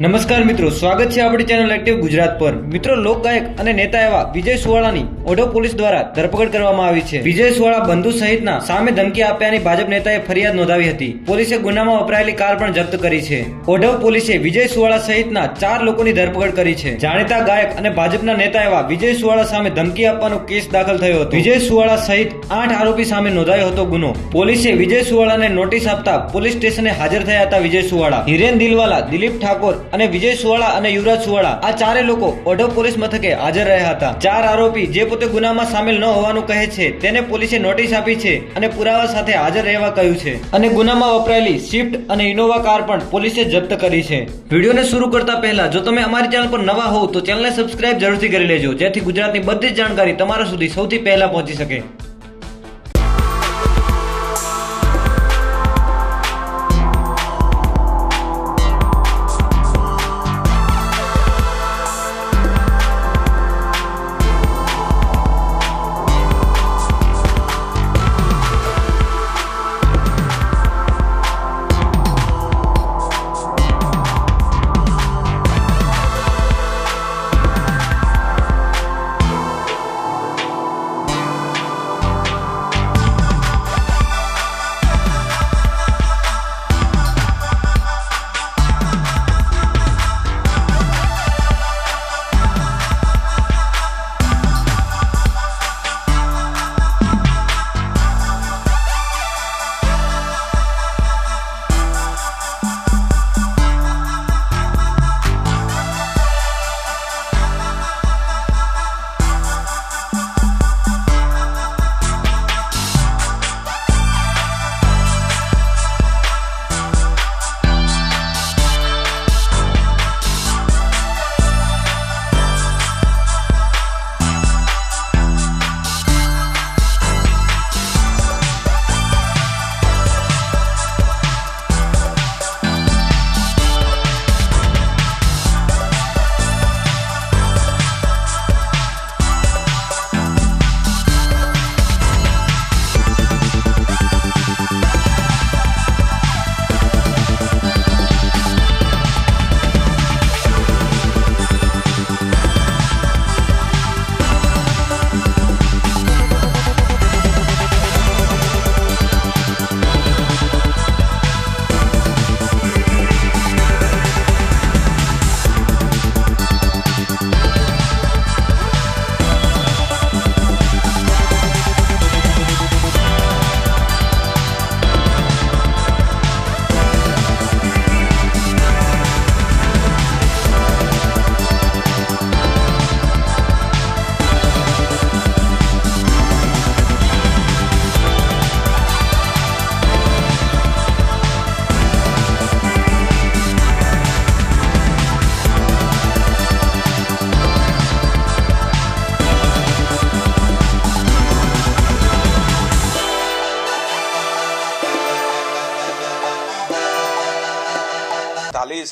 નમસ્કાર મિત્રો, સ્વાગત છે આપણી ચેનલ એક્ટિવ ગુજરાત પર। મિત્રો, લોકગાયક અને નેતા એવા વિજય સુવાળાની ઓઢવ પોલીસ દ્વારા ધરપકડ કરવામાં આવી છે। વિજય સુવાળા બંધુ સહિતના સામે ધમકી આપ્યાની ભાજપ નેતાએ ફરિયાદ નોંધાવી હતી। પોલીસે ગુનામાં વપરાયેલી કાર પણ જપ્ત કરી છે। ઓઢવ પોલીસે વિજય સુવાળા સહિતના 4 લોકોની ધરપકડ કરી છે। જાણીતા ગાયક અને ભાજપના નેતા એવા વિજય સુવાળા સામે ધમકી આપવાનો કેસ દાખલ થયો હતો। વિજય સુવાળા સહિત 8 આરોપી સામે નોંધાયો હતો ગુનો। પોલીસે વિજય સુવાળાને નોટિસ આપતા પોલીસ સ્ટેશને હાજર થયા હતા વિજય સુવાળા, હિરેન દિલવાલા, દિલીપ ઠાકોર અને વિજય સુવાળા અને યુવરાજ સુવાળા આ 4 લોકો ઓઢવ પોલીસ મથકે હાજર રહ્યા હતા। 4 આરોપી જે પોતે ગુનામાં સામેલ ન હોવાનું કહે છે તેને પોલીસે નોટિસ આપી છે અને પુરાવા સાથે હાજર રહેવા કહ્યું છે અને ગુનામાં વપરાયેલી સ્વિફ્ટ અને ઇનોવા કાર પણ પોલીસે જપ્ત કરી છે। વિડીયોને શરૂ કરતા પહેલા જો તમે અમારી ચેનલ પર નવા હોવ તો ચેનલને સબસ્ક્રાઇબ જરૂરથી કરી લેજો, જેથી ગુજરાતની બધી જ જાણકારી તમારા સુધી સૌથી પહેલા પહોંચી શકે।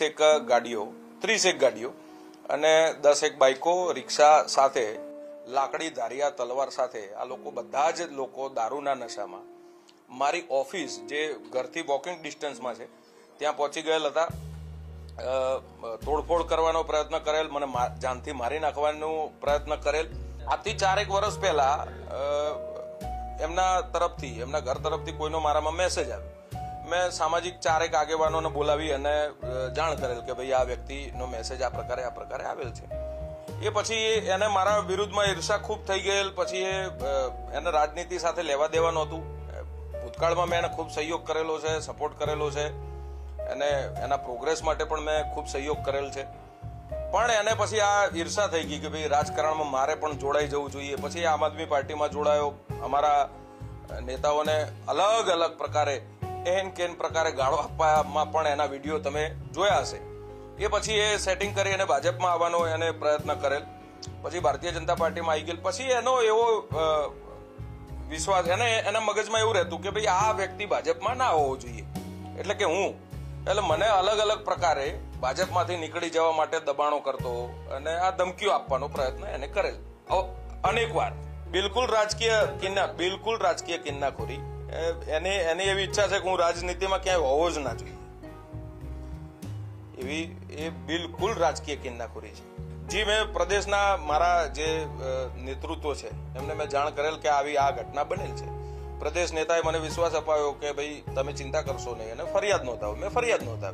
એક ગાડીઓ 30 ગાડીઓ અને 10 બાઇકો, રિક્ષા સાથે લાકડી, ધારિયા, તલવાર સાથે આ લોકો બધા જ લોકો દારૂના નશામાં મારી ઓફિસ જે ઘરથી વોકિંગ ડિસ્ટન્સમાં છે ત્યાં પહોંચી ગયેલ હતા। તોડફોડ કરવાનો પ્રયત્ન કરેલ, મને જાનથી મારી નાખવાનો પ્રયત્ન કરેલ। આજથી 4 વર્ષ પહેલા એમના ઘર તરફથી કોઈનો મારામાં મેસેજ આવ્યો। મેં સામાજિક 4 આગેવાનોને બોલાવી અને જાણ કરેલ કે ભાઈ આ વ્યક્તિનો મેસેજ આ પ્રકારે આવેલ છે। એ પછી એને મારા વિરુદ્ધમાં ઈર્ષા ખૂબ થઈ ગયેલ। પછી એને રાજનીતિ સાથે લેવા દેવા નહોતું। ભૂતકાળમાં મેં એને ખૂબ સહયોગ કરેલો છે, સપોર્ટ કરેલો છે અને એના પ્રોગ્રેસ માટે પણ મેં ખૂબ સહયોગ કરેલ છે। પણ એને પછી આ ઈર્ષા થઈ ગઈ કે ભાઈ રાજકારણમાં મારે પણ જોડાઈ જવું જોઈએ। પછી આમ આદમી પાર્ટીમાં જોડાયો। અમારા નેતાઓને અલગ અલગ પ્રકારે એન કેન પ્રકારે ગાળો આપવામાં પણ એના વિડીયો તમે જોયા હશે। એ પછી એ સેટિંગ કરી અને ભાજપમાં આવવાનો એને પ્રયત્ન કરેલ। પછી ભારતીય જનતા પાર્ટીમાં આવી ગયેલ। પછી એનો એવો વિશ્વાસ, એના મગજમાં એવું રહેતું કે ભાઈ આ વ્યક્તિ ભાજપમાં ના હોવો જોઈએ, એટલે કે એટલે મને અલગ અલગ પ્રકારે ભાજપમાંથી નીકળી જવા માટે દબાણો કરતો અને આ ધમકીઓ આપવાનો પ્રયત્ન એને કરેલ અનેક વાર। બિલકુલ રાજકીય કિન્નાખોરી। એની એવી ઈચ્છા છે કે હું રાજનીતિમાં ક્યાંય હોવો જ ના જોઈએ। એવી એ બિલકુલ રાજકીય કિન્નાખોરી છે. જી, મેં પ્રદેશના મારા જે નેતૃત્વ છે એમને મેં જાણ કરેલ કે આવી આ ઘટના બનેલ છે. પ્રદેશ નેતાએ મને વિશ્વાસ અપાયો કે ભાઈ તમે ચિંતા કરશો નહીં અને ફરિયાદ નોંધાવો. મેં ફરિયાદ નોંધાવી.